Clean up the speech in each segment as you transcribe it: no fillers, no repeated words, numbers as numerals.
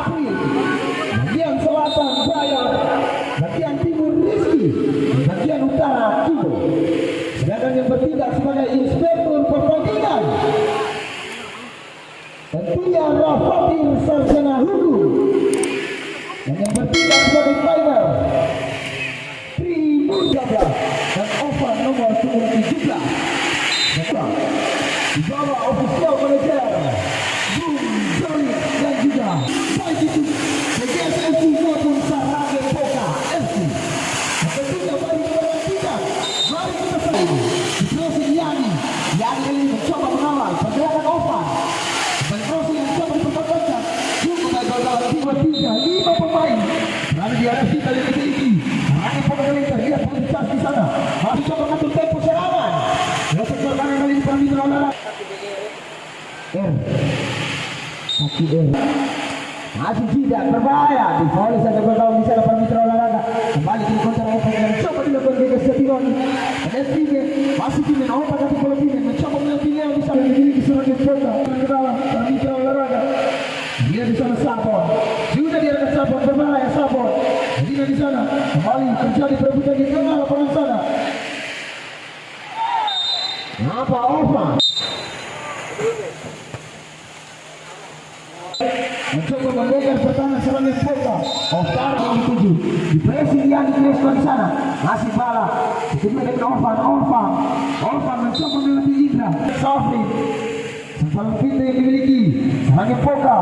Afri, bagian selatan Bayan, bagian timur Rizky, bagian utara Kibo. Sedangkan yang bertindak sebagai inspektur pertandingan tentunya Rafathir Sarjana Hukum, dan yang bertindak sebagai trainer Trimurjabla dan Ovan nomor 17. Di bawah ofisial manajer Bung Joli dan juga baik itu PGSFC maupun Sarage Poka FC. Tentunya bagi perhatikan, mari kita saling di crossing Yani ini mencoba mengawal pergerakan Ovan. Dan crossing yang coba dipertahankan cukup gagal 5 pemain berada di hadapi kali ini. Sarage Poka lihat posisi di sana masih coba mengatur tempo serangan. Sektor kanan kali ini Pramitra Olahraga masih tidak berbahaya di volley saja berlawan di sana Pramitra Olahraga. Kembali di kontra Ovan dan coba dilakukan Gegas Jatiwangi. Ada Steve masih Timen Ovan tapi kalau Timen mencoba melepasnya di sana dimiliki sebagai kota Pramitra Olahraga. Dia di sana Sabon sudah diarahkan Sabon berbahaya Sabon. Dia di sana kembali terjadi perebutan di tengah lapangan sana. Apa Ovan mencoba membongkar pertahanan serangan Poka. Ovan yang dituju di pressing yang dikirimkan di sana masih bala kemudian dengan Ovan mencoba melewati Indra Safri separuh pintu yang dimiliki serangan Poka.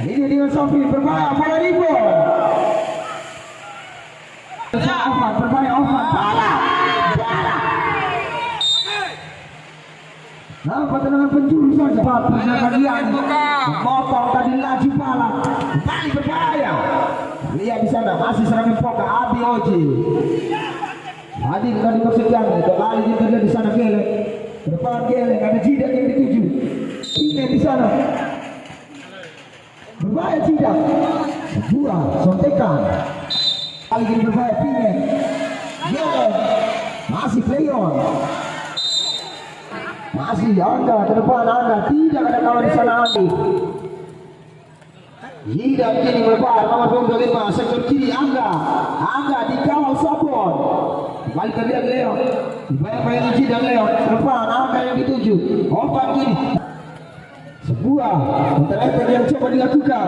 Ini dengan Safri berbahaya bola rebound. Ovan berbahaya bala nampak tendangan penjuru saja. Tendangan yang memotong tadi laju pala kembali berbahaya. Lihat di sana masih serangan Poka Abi Oji. Tadi tadi maksudnya kembali kita lihat di sana Geleng. Depan Geleng ada Jidak yang dituju. Ini di sana berbahaya Jidak. Sebuah sontekan. Kali ini berbahaya Pingen. Geleng masih play on. Masih Angga ke depan Angga tidak ada kawan di sana Andi. Jidak kini berbahaya nomor 25 sektor kiri Angga dikawal Sabon. Kembali ke lihat Leon. Bayang-bayang Jidak Leon ke depan Angga yang dituju. Ovan kini. Sebuah kontra-attack yang coba dilakukan.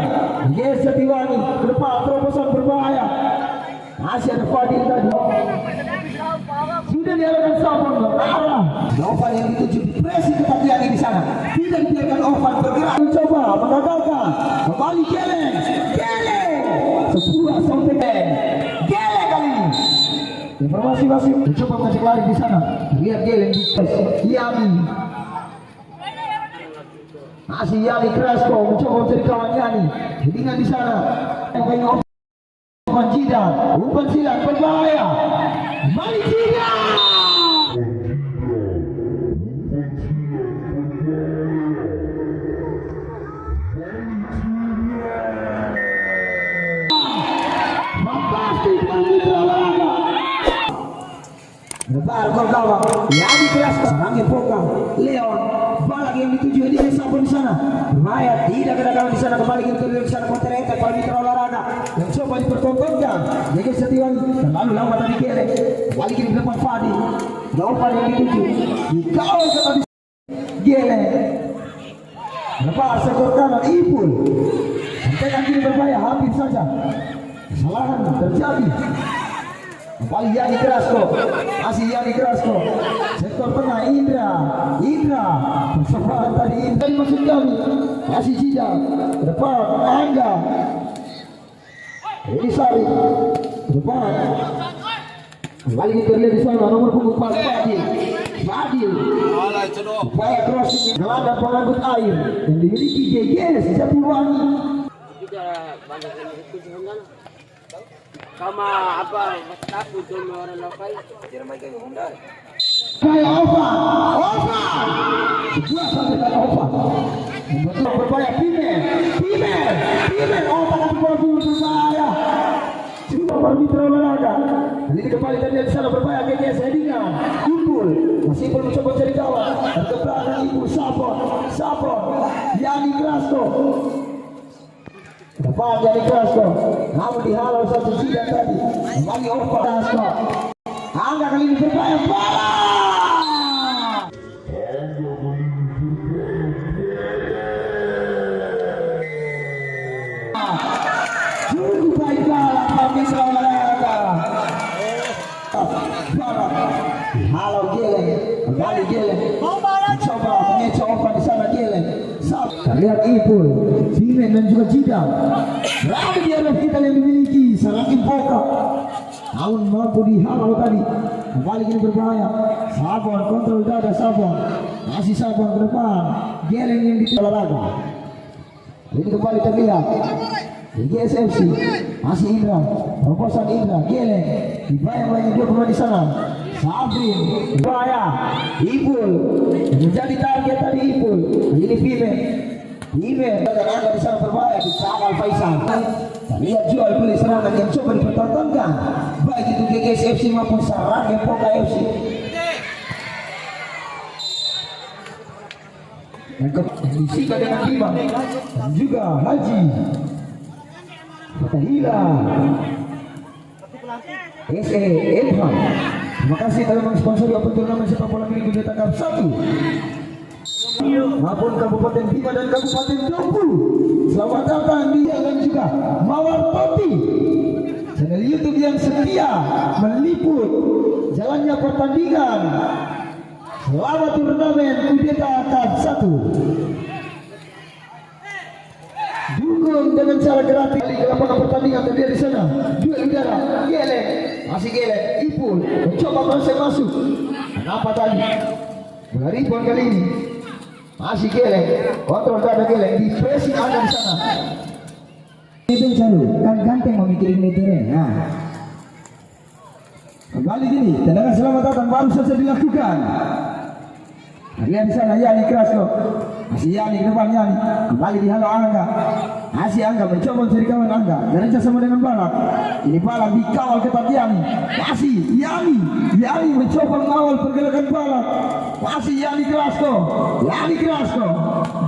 Yes Jatiwangi ke depan terobosan berbahaya. Masih ada Fadil tadi. Sudah diarahkan Sabon mengarah. Ovan yang dituju pressing ketat lagi di sana. Tidak dibiarkan Ovan bergerak mencoba mengagalkan. Kembali Geleng. Sebuah sontekan. Geleng kali ini. Informasi masih mencoba mengajak lari di sana. Lihat Geleng di Yami. Masih Yani Krasko mencoba mencari kawan Yani. Dengan di sana. Umpan Jidak, umpan silat berbahaya. Kembali Jidak. Fantastik Pramitra Olahraga. Lebar gol gawang. Yani Krasko serangnya Poka. Leon balik yang dituju di Sabon di sana. Berbahaya tidak ada kawan di sana. Kembali kita lihat di sana kontra-attack Pramitra Olahraga yang coba dipertontonkan. Gegas Jatiwangi terlalu lama tadi Geleng. Kembali ke depan Fadi. Ovan yang dituju dikawal tadi Geleng. Lepas sektor kanan Ipul. Sampai kini berbahaya hampir saja. Kesalahan terjadi. Kembali Yani Krasko. Masih Yani Krasko. Sektor tengah Indra percobaan tadi Indra dimaksud kami. Masih Jidak ke depan Angga. Ini Sari ke depan. Kembali kita lihat di sana nomor punggung 4 Fadil. Upaya crossing gelandang pengangkut air yang dimiliki GGS Jatiwangi. Juga banyak yang ikut sana. Sama apa takut sama orang lokal. Kayak Ovan. Sebuah sampai kata Ovan. Membuat berbahaya Pimen. Ovan tapi bola berbahaya. Cuma Pramitra Olahraga. Kali ini kembali tadi di sana berbahaya GGS Hedingan. Ipul masih belum mencoba cari kawan. Terkebelakang Ipul Sabon. Yani Krasko. depan dari Grasko, namun dihalau satu Jidan tadi. Kembali over Grasko. Angga kali ini berbahaya bola. Cukup baik bola Pamitra Olahraga. Halo Gelen, kembali Gelen. Coba mengecoh di sana Gelen. Lihat Ipul, Simen dan juga Jidan. Berapa dia kita yang memiliki Sarangin Poka. Namun mampu dihalau tadi. Kembali ini berbahaya. Sabon kontrol dada Sabon. Masih Sabon ke depan. Gelen yang di Olahraga. Ini kembali terlihat. Di GSFC masih Indra, proposan Indra, Gelen, dibayang-bayang dia pemain di sana. Sabrin, bahaya, Ipul, menjadi target tadi Ipul. Ini Pimen, dan Angga di sana berbahaya, dikawal Faisal. Lihat jual beli serangan yang coba dipertontonkan, baik itu GSFC maupun Sarangin Poka FC. Dan disika dengan Bima dan juga Haji Fatahila SE Ilham. Terima kasih telah mensponsori open turnamen sepak bola milik Bideta Cup 1 maupun Kabupaten Bima dan Kabupaten Dompu. Selamat datang di dan juga Mawar Toti, channel YouTube yang setia meliput jalannya pertandingan selama turnamen Bideta Cup 1. Dukung dengan cara gratis ke lapangan pertandingan terlihat di sana. Duel udara, Gelen, masih Gelen, Ipul mencoba masuk. Kenapa tadi? Rebound kali ini. Masih Gelen, kontrol dada Gelen, di pressing ada di sana. Itu selalu kan ganteng memikirin meternya. Nah, kembali gini, tendangan selamat datang baru saja dilakukan. Lihat di sana Yani Grasko. Masih Yani ke depan Yani. Kembali dihalau Angga. Masih Angga mencoba mencari kawan Angga. Gereja sama dengan Balak. Ini Balak dikawal ketat Yani. Masih Yani mencoba mengawal pergerakan Balak. Masih Yani Grasko.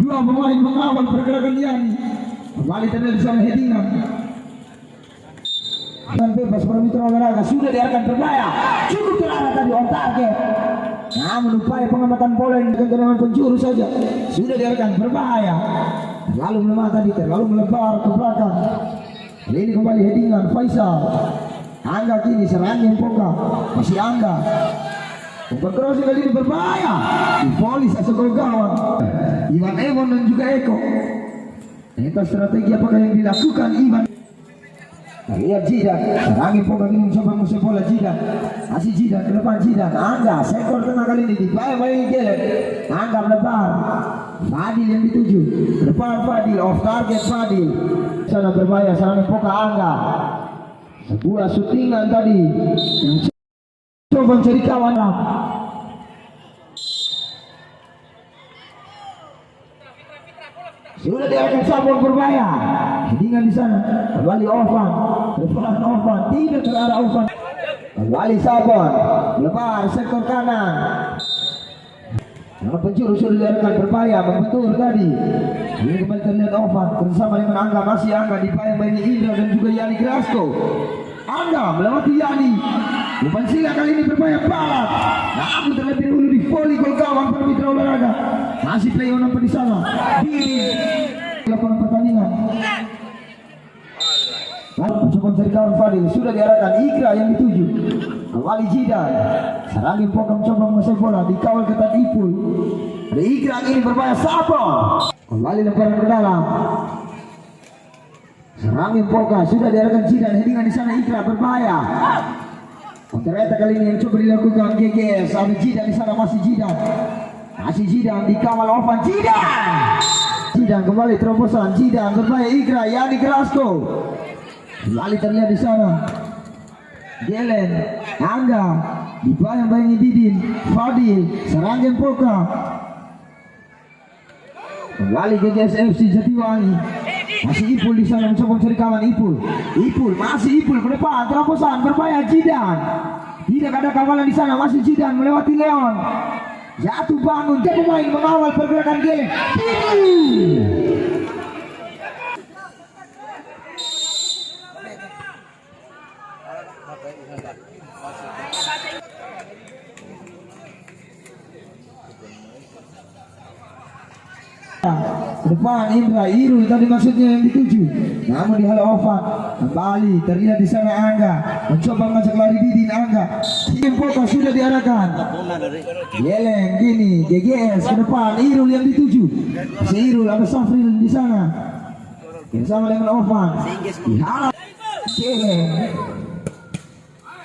Dua pemain mengawal pergerakan Yani. Kembali terlihat di sana headingan. Dan bebas Pamitra Olahraga sudah diarahkan berbahaya. Cukup terarah tadi on target. Namun upaya pengamatan bola yang dengan tendangan penjuru saja sudah diarahkan berbahaya. Terlalu melemah tadi, terlalu melebar ke belakang. Ini kembali headingan Faisal. Angga kini Sarangin Poka. Masih Angga. Berkrosi kali ini berbahaya. Di volley satu gawang. Iwan Emon dan juga Eko. Itu strategi apakah yang dilakukan Iwan? Lihat Jidan, Sarangin Poka ini mencoba musuh bola Jidan. Masih Jidan, ke depan Jidan. Angga, sekor tengah kali ini dibayang-bayang Gelen. Angga melebar. Fadil yang dituju. Ke depan Fadil, off target Fadil. Sana berbahaya, Sarangin Poka Angga. Sebuah syutingan tadi. Coba mencari kawan. Sudah diarahkan Sabon berbahaya. Headingan di sana. Kembali Ovan. Depan Ovan. Tidak terarah Ovan. Kembali Sabon. Lepas sektor kanan. Yang penjuru sudah diarahkan berbahaya. Membentur tadi. Ini kembali terlihat Ovan. Bersama dengan Angga. Masih Angga. Dibayang-bayang Indra dan juga Yani Grasko. Angga melewati Yani. Depan sila kali ini berbahaya Balak. Namun terlebih dahulu di volley gol gawang Pamitra Olahraga. Masih play on apa di sana. Di lapangan pertandingan. Mencoba mencari kawan Fadil. Sudah diarahkan Ikra yang dituju. Kembali Jidan. Sarangin Poka mencoba menguasai bola. Dikawal ketat Ipul. Ada Ikra ini berbahaya Sabon. Kembali lemparan ke dalam. Sarangin Poka. Sudah diarahkan Jidan. Headingan di sana Ikra berbahaya. Ternyata kali ini yang coba dilakukan GGS. Ada Jidan di sana, masih Jidan. Masih Jidan dikawal Ovan. Jidan kembali terobosan. Jidan berbahaya Ikra. Yani Grasko. Kembali terlihat di sana. Gelen, Angga, dibayang-bayangi Didin, Fadil, Sarangin Poka. Kembali GGS FC Jatiwangi. Masih Ipul di sana mencoba mencari kawan Ipul, masih Ipul ke depan, terobosan berbahaya Jidan. Tidak ada kawalan di sana, masih Jidan melewati Leon. Jatuh bangun, dia pemain mengawal pergerakan Gelen. ke depan Indra Irul tadi maksudnya yang dituju, namun dihalau Ovan. Kembali terlihat di sana Angga mencoba mengajak lari Didin. Angga tim Poka sudah diarahkan. Yeleng gini GGS ke depan Irul yang dituju. Si Irul ada Safril di sana bersama dengan Ovan. Dihalau Yeleng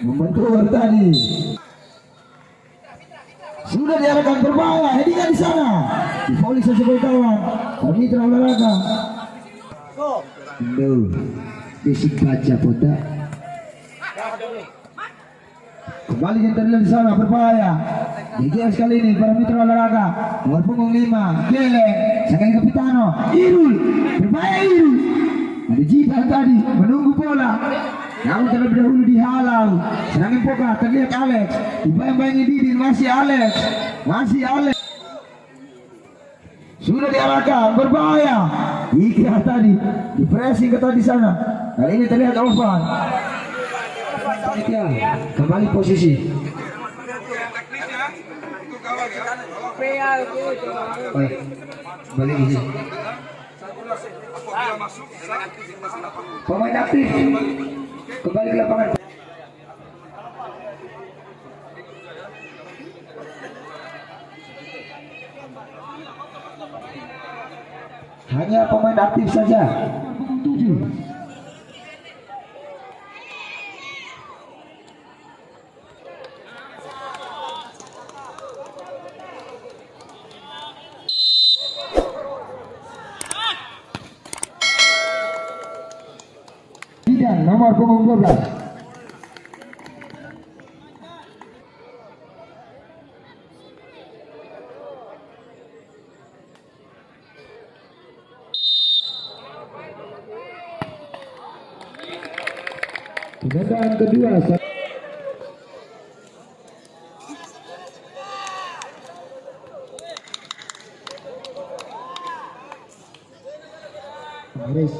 membentur tadi. Sudah diarahkan berbahaya, headingan di sana. Di volley saja kawan. Mitra olahraga. Duh, bisik baca poda. Kembali yang terlihat di sana berbahaya. GGS kali ini para mitra olahraga. Nomor punggung 5, Gele, Sakai Kapitano, Irul, berbahaya Irul. Ada Jipan tadi menunggu bola. Namun terlebih dahulu dihalau. Serangan Poka terlihat Alex. Dibayang-bayangi Didin, masih Alex. Sudah diarahkan berbahaya. Ikra tadi di pressing ke tadi sana. Kali ini terlihat Ovan. Kembali posisi. Balik ini. Pemain aktif kembali ke lapangan. Hanya pemain aktif saja. 7. Nomor punggung 12. Tendangan kedua. Haris.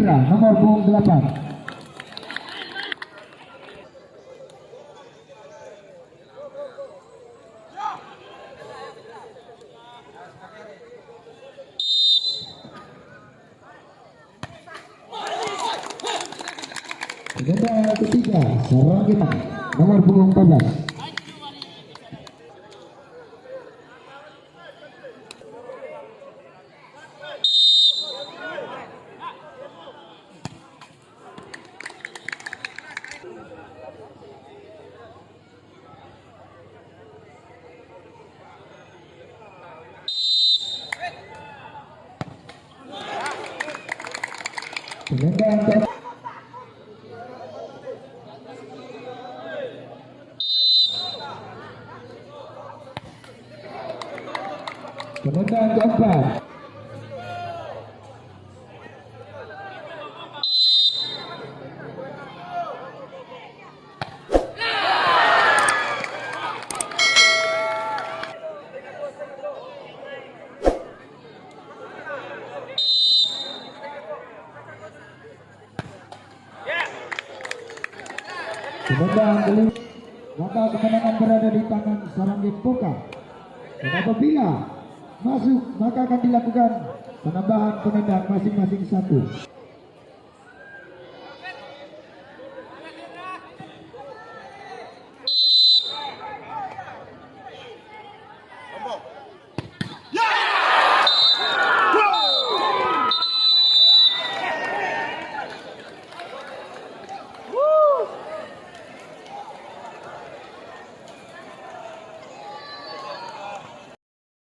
Nomor punggung 8. Tendangan ketiga, serang kita nomor punggung 14. Tendangan tendangan keempat. Tendangan kelima. Maka kemenangan berada di tangan Sarangge Poka. Dan apabila masuk maka akan dilakukan penambahan penendang masing-masing 1.